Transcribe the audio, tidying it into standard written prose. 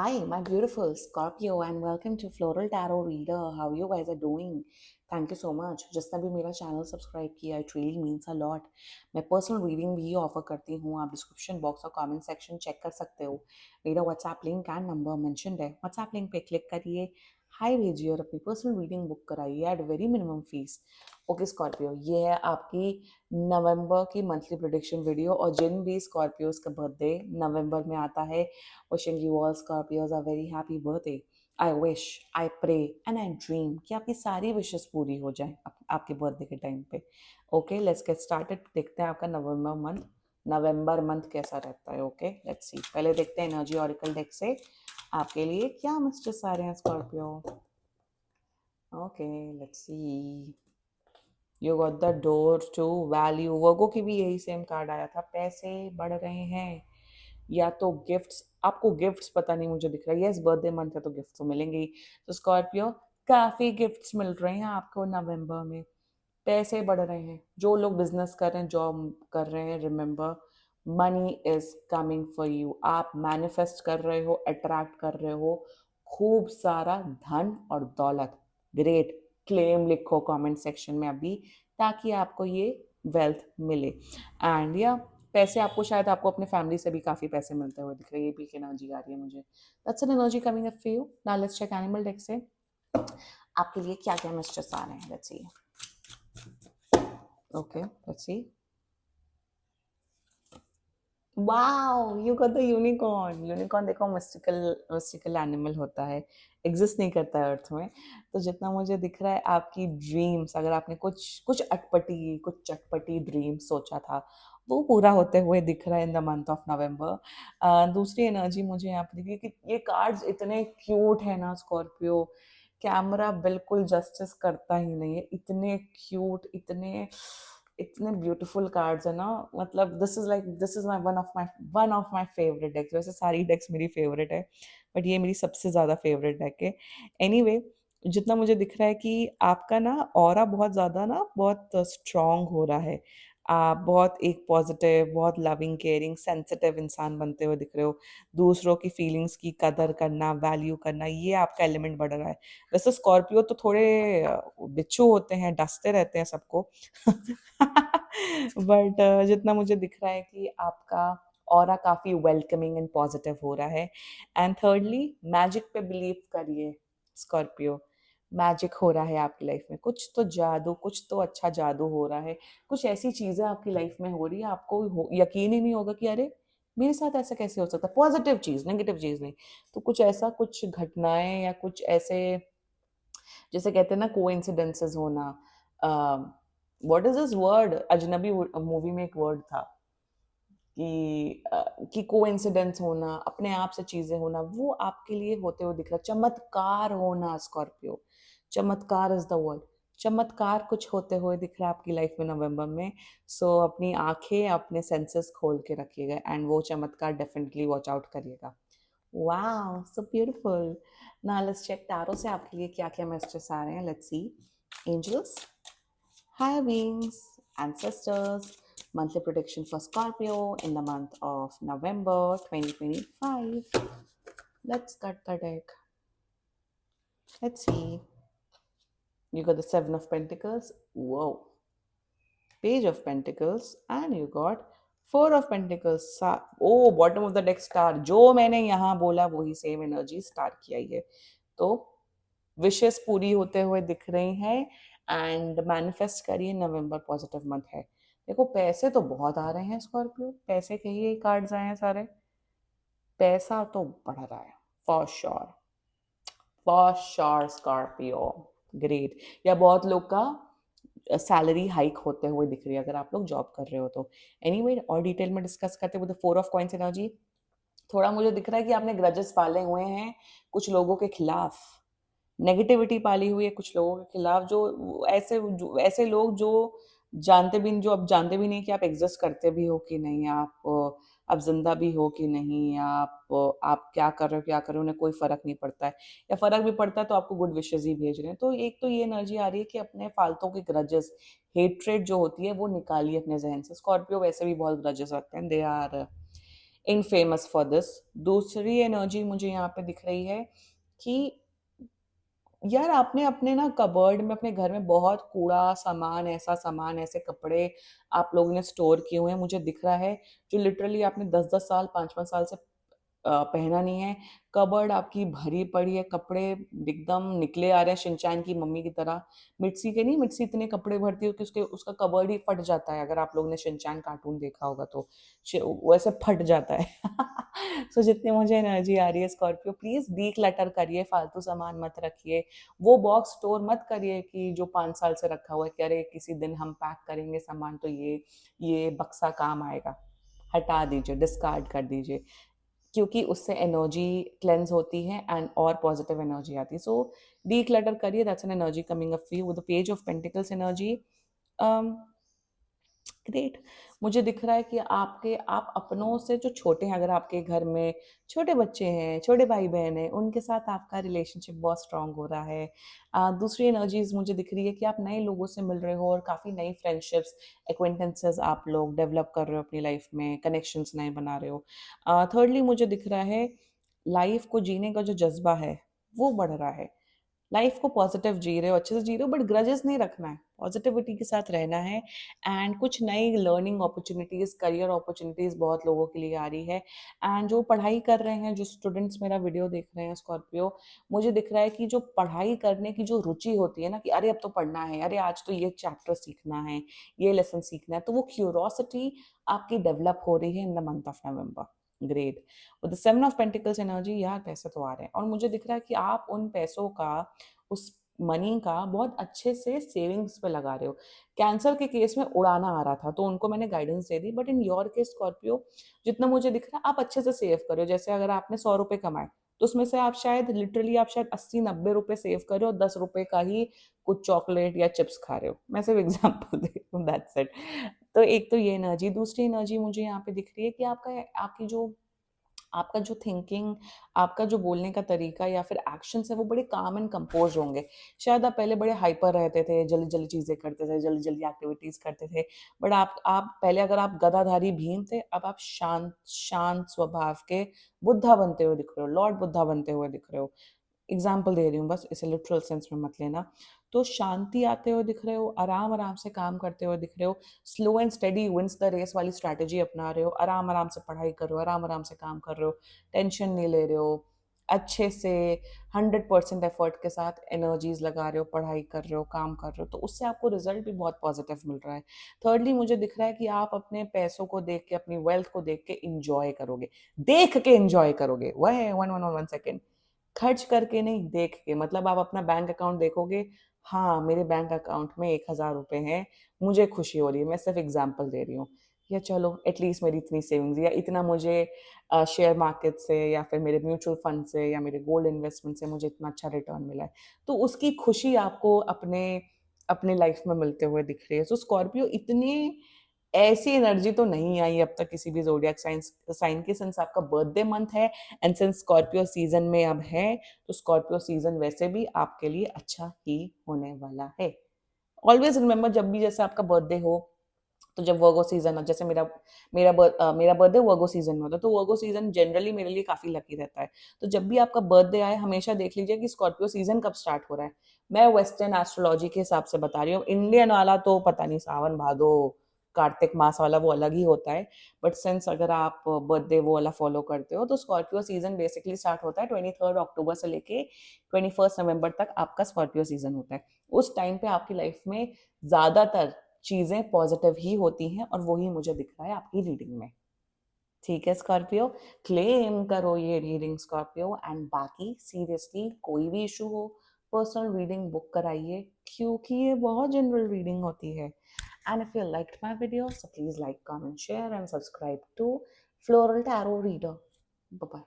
Hi, my beautiful Scorpio, and welcome to Floral Tarot Reader. How you guys are doing? Thank you so much. जिसने भी मेरा channel subscribe किया, it really means a lot. मैं personal reading भी offer करती हूँ. आप description box और कमेंट सेक्शन चेक कर सकते हो. मेरा WhatsApp link and number mention है. व्हाट्सएप लिंक पे क्लिक करिए, हाई भेजिए और अपनी पर्सनल रीडिंग बुक कराइए at very minimum fees. Okay Scorpio, ये है आपकी नवंबर की मंथली प्रोडिक्शन वीडियो. और जिन भी स्कॉर्पियोज का बर्थडे नवंबर में आता है, wishing you all Scorpios a very happy birthday. I wish, I pray and I dream कि आपकी सारी विशेस पूरी हो जाए आपके बर्थडे के टाइम पे. Okay, let's get started. देखते हैं आपका नवंबर मंथ कैसा रहता है. ओके, लेट्स सी. पहले देखते हैं एनर्जी ऑरिकल डेक से आपके लिए क्या मैसेजेस आ रहे हैं Scorpio. Okay, let's see. You got the door to value. Virgo की भी यही सेम कार्ड आया था. पैसे बढ़ रहे हैं या तो गिफ्ट्स. आपको गिफ्ट्स पता नहीं मुझे दिख रहा है. यस, बर्थडे मंथ है तो गिफ्ट तो मिलेंगे ही. तो स्कॉर्पियो, काफी गिफ्ट्स मिल रहे हैं आपको नवंबर में. पैसे बढ़ रहे हैं. जो लोग बिजनेस कर रहे हैं, जॉब कर रहे हैं, remember, money is coming for you. आप मैनिफेस्ट कर रहे हो, अट्रैक्ट कर रहे हो खूब सारा धन और दौलत. ग्रेट. क्लेम लिखो कमेंट सेक्शन में अभी, ताकि आपको ये वेल्थ मिले. एंड या पैसे आपको, शायद आपको अपने फैमिली से भी काफी पैसे मिलते हुए दिख रहे हैं. ये भी एक एनर्जी आ रही है मुझे. That's an energy coming up for you. Now let's check animal deck से आपके लिए क्या क्या मैसेजेस आ रहे हैं. Let's see. Okay, let's see. Wow, you got the unicorn. Unicorn देखो, मिस्टिकल मिस्टिकल एनिमल होता है, एग्जिस्ट नहीं करता है अर्थ में. तो जितना मुझे दिख रहा है, आपकी ड्रीम्स, अगर आपने कुछ कुछ अटपटी, कुछ चटपटी ड्रीम सोचा था, वो पूरा होते हुए दिख रहा है in the month of November. दूसरी एनर्जी मुझे यहाँ पे दिख रही है कि ये कार्ड्स इतने क्यूट है ना स्कॉर्पियो. कैमरा बिल्कुल जस्टिस करता ही नहीं है. इतने क्यूट, इतने इतने ब्यूटीफुल कार्ड्स है ना. मतलब this is my one of my favourite decks. वैसे सारी डेक्स मेरी फेवरेट है, बट ये मेरी सबसे ज़्यादा फेवरेट डेक है. एनीवे anyway, जितना मुझे दिख रहा है कि आपका ना ऑरा बहुत ज़्यादा ना, बहुत स्ट्रांग हो रहा है. आप बहुत एक पॉजिटिव, बहुत लविंग, केयरिंग, सेंसिटिव इंसान बनते हुए दिख रहे हो. दूसरों की फीलिंग्स की कदर करना, वैल्यू करना, ये आपका एलिमेंट बढ़ रहा है. वैसे स्कॉर्पियो तो थोड़े बिच्छू होते हैं, डसते रहते हैं सबको. बट जितना मुझे दिख रहा है कि आपका ऑरा काफी वेलकमिंग एंड पॉजिटिव हो रहा है. एंड थर्डली, मैजिक पे बिलीव करिए स्कॉर्पियो. मैजिक हो रहा है आपकी लाइफ में. कुछ तो जादू, कुछ तो अच्छा जादू हो रहा है. कुछ ऐसी चीजें आपकी लाइफ में हो रही है, आपको यकीन ही नहीं होगा कि अरे मेरे साथ ऐसा कैसे हो सकता है. पॉजिटिव चीज, नेगेटिव चीज नहीं. तो कुछ ऐसा, कुछ घटनाएं या कुछ ऐसे, जैसे कहते हैं ना, कोइंसिडेंसेस होना. व्हाट इज दिस वर्ड, अजनबी मूवी में एक वर्ड था कि कोइंसिडेंस होना, अपने आप से चीजें होना, वो आपके लिए होते हुए दिख रहा. चमत्कार होना स्कॉर्पियो. चमत्कार इज द वर्ड. चमत्कार कुछ होते हुए दिख रहा है आपकी लाइफ में नवंबर में. सो अपनी आंखें, अपने सेंसेस खोल के रखिएगा एंड वो चमत्कार डेफिनेटली वॉच आउट करिएगा. Wow, so beautiful. Now let's check tarot से आपके लिए क्या क्या मैसेजेस आ रहे हैं. Let's see. Angels, higher beings, ancestors, monthly prediction for Scorpio in the month of November 2025. Let's cut the deck. Let's see. You got the Seven of Pentacles. Whoa. Page of Pentacles. And you got Four of Pentacles. Oh, bottom of the deck star. जो मैंने यहाँ बोला वही same energy star की आई है. तो wishes पूरी होते हुए दिख रही हैं. एंड मैनिफेस्ट करिए, नवंबर पॉजिटिव मंथ है. देखो, पैसे तो बहुत आ रहे हैं स्कॉर्पियो. पैसे के ही कार्ड्स आए हैं सारे. पैसा तो बढ़ रहा है. For sure, for sure Scorpio. Great. या बहुत लोग का सैलरी हाइक होते हुए दिख रही है, अगर आप लोग जॉब कर रहे हो तो. एनीवे, और डिटेल में डिस्कस करते हुए फोर ऑफ कॉइंस एनर्जी. थोड़ा मुझे दिख रहा है कि आपने ग्रजेस पाले हुए हैं कुछ लोगों के खिलाफ. नेगेटिविटी पाली हुई है कुछ लोगों के खिलाफ, जो ऐसे लोग जो जानते भी, जो अब जानते भी नहीं कि आप एग्जिस्ट करते भी हो कि नहीं, आप जिंदा भी हो कि नहीं, आप क्या कर रहे हो, क्या कर रहे हो, उन्हें कोई फर्क नहीं पड़ता है. या फर्क भी पड़ता है तो आपको गुड विशेज ही भेज रहे हैं. तो एक तो ये एनर्जी आ रही है कि अपने फालतू के ग्रजेस, हेट्रेड जो होती है वो निकालिए अपने जहन से. स्कॉर्पियो वैसे भी बहुत ग्रजेस रखते हैं. They are infamous for this. दूसरी एनर्जी मुझे यहाँ पे दिख रही है कि यार आपने अपने ना कबर्ड में अपने घर में बहुत कूड़ा सामान, ऐसा सामान, ऐसे कपड़े आप लोगों ने स्टोर किए हुए हैं, मुझे दिख रहा है, जो लिटरली आपने 10-10 साल, 5-5 साल से पहना नहीं है। कबर्ड आपकी भरी पड़ी है, कपड़े एकदम निकले आ रहे हैं शिनचैन की मम्मी की तरह। मिट्सी के नहीं, मिट्सी इतने कपड़े भरती है कि उसके उसका कबर्ड ही फट जाता है, अगर आप लोगों ने शिनचैन कार्टून देखा होगा तो वैसे फट जाता है। सो जितनी मुझे एनर्जी आ रही है स्कॉर्पियो, प्लीज डी क्लटर करिए, फालतू सामान मत रखिए, वो बॉक्स स्टोर मत करिए कि जो 5 साल से रखा हुआ है कि अरे किसी दिन हम पैक करेंगे सामान तो ये बक्सा काम आएगा। हटा दीजिए, डिस्कार्ड कर दीजिए, क्योंकि उससे एनर्जी क्लेंस होती है एंड और पॉजिटिव एनर्जी आती है। सो डी क्लटर करिए, that's an energy coming up for you with the page of pentacles energy. Great. मुझे दिख रहा है कि आप अपनों से जो छोटे हैं, अगर आपके घर में छोटे बच्चे हैं, छोटे भाई बहन हैं, उनके साथ आपका रिलेशनशिप बहुत स्ट्रांग हो रहा है। दूसरी एनर्जीज मुझे दिख रही है कि आप नए लोगों से मिल रहे हो और काफ़ी नई फ्रेंडशिप्स, एक्वेंटेंसेस आप लोग डेवलप कर रहे हो अपनी लाइफ में, कनेक्शंस नए बना रहे हो। थर्डली मुझे दिख रहा है लाइफ को जीने का जो जज्बा है वो बढ़ रहा है। लाइफ को पॉजिटिव जी रहे हो, अच्छे से जी रहे हो, बट ग्रजेस नहीं रखना है, पॉजिटिविटी के साथ रहना है। एंड कुछ नई लर्निंग अपॉर्चुनिटीज, करियर अपॉर्चुनिटीज बहुत लोगों के लिए आ रही है। एंड जो पढ़ाई कर रहे हैं, जो स्टूडेंट्स मेरा वीडियो देख रहे हैं स्कॉर्पियो, मुझे दिख रहा है कि जो पढ़ाई करने की जो रुचि होती है ना, कि अरे अब तो पढ़ना है, अरे आज तो ये चैप्टर सीखना है, ये लेसन सीखना है, तो वो क्यूरोसिटी आपकी डेवलप हो रही है in the month of November. Great. With the 7 of pentacles energy, यार पैसे तो आ रहे हैं और मुझे दिख रहा है कि आप उन पैसों का, उस मनी का बहुत अच्छे से सेविंग्स पे लगा रहे हो। कैंसर के केस में उड़ाना आ रहा था तो उनको मैंने guidance they the, but in your case Scorpio, जितना मुझे दिख रहा है आप अच्छे से सेव करो। जैसे अगर आपने 100 रुपए कमाए तो उसमें से आप शायद लिटरली आप शायद 80-90 रुपए सेव कर रहे हो, 10 रुपए का ही कुछ चॉकलेट या चिप्स खा रहे हो। मैं सिर्फ एग्जाम्पल दे रही हूँ, दैट्स इट। तो एक तो ये एनर्जी। दूसरी एनर्जी मुझे यहाँ पे दिख रही है कि आपका जो थिंकिंग, आपका जो बोलने का तरीका या फिर एक्शंस है वो बड़े काम एंड कंपोज होंगे। शायद आप पहले बड़े हाइपर रहते थे, जल्दी जल्दी चीज़ें करते थे, जल्दी जल्दी एक्टिविटीज़ करते थे, बट आप पहले अगर आप गदाधारी भीम थे, अब आप शांत शांत स्वभाव के बुद्धा बनते हुए दिख रहे हो, लॉर्ड बुद्धा बनते हुए दिख रहे हो। एग्जाम्पल दे रही हूँ बस, इसे लिटरल सेंस में मत लेना। तो शांति आते हुए दिख रहे हो, आराम आराम से काम करते हुए दिख रहे हो, slow and steady wins the race वाली स्ट्रैटेजी अपना रहे हो, आराम आराम से पढ़ाई कर रहे हो, आराम आराम से काम कर रहे हो, टेंशन नहीं ले रहे हो, अच्छे से 100% एफर्ट के साथ एनर्जीज लगा रहे हो, पढ़ाई कर रहे हो, काम कर रहे हो, तो उससे आपको रिजल्ट भी बहुत पॉजिटिव मिल रहा है। थर्डली मुझे दिख रहा है कि आप अपने पैसों को देख के, अपनी वेल्थ को देख के इंजॉय करोगे, देख के इंजॉय करोगे। वह वन वन वन सेकेंड, खर्च करके नहीं, देख के। मतलब आप अपना बैंक अकाउंट देखोगे, हाँ मेरे बैंक अकाउंट में 1,000 रुपए हैं, मुझे खुशी हो रही है, मैं सिर्फ एग्जाम्पल दे रही हूँ। या चलो एटलीस्ट मेरी इतनी सेविंग्स, या इतना मुझे शेयर मार्केट से या फिर मेरे म्यूचुअल फंड से या मेरे गोल्ड इन्वेस्टमेंट से मुझे इतना अच्छा रिटर्न मिला है, तो उसकी खुशी आपको अपने अपने लाइफ में मिलते हुए दिख रही है। सो स्कॉर्पियो, इतने ऐसी एनर्जी तो नहीं आई अब तक किसी भी जोडियक साइन की, सिंस आपका बर्थडे मंथ है एंड सिंस स्कॉर्पियो सीजन में अब है, तो स्कॉर्पियो सीजन वैसे भी आपके लिए अच्छा ही होने वाला है। ऑलवेज रिमेंबर, जब भी जैसे आपका बर्थडे हो, तो जब वर्गो सीजन हो, जैसे मेरा बर्थडे वर्गो सीजन में होता है, तो वर्गो सीजन जनरली मेरे लिए काफी लकी रहता है। तो जब भी आपका बर्थडे आए, हमेशा देख लीजिए कि स्कॉर्पियो सीजन कब स्टार्ट हो रहा है। मैं वेस्टर्न एस्ट्रोलॉजी के हिसाब से बता रही हूँ, इंडियन वाला तो पता नहीं, सावन भादो कार्तिक मास वाला वो अलग ही होता है। बट सिंस अगर आप बर्थडे वो वाला फॉलो करते हो, तो स्कॉर्पियो सीजन बेसिकली स्टार्ट होता है 23 अक्टूबर से लेके 21 नवंबर तक आपका स्कॉर्पियो सीजन होता है। उस टाइम पे आपकी लाइफ में ज्यादातर चीजें पॉजिटिव ही होती हैं और वही मुझे दिख रहा है आपकी रीडिंग में। ठीक है स्कॉर्पियो, क्लेम करो ये रीडिंग स्कॉर्पियो। एंड बाकी सीरियसली कोई भी इशू हो, पर्सनल रीडिंग बुक कराइए, क्योंकि ये बहुत जनरल रीडिंग होती है। And if you liked my video, so please like, comment, share and subscribe to Floral Tarot Reader. Bye bye.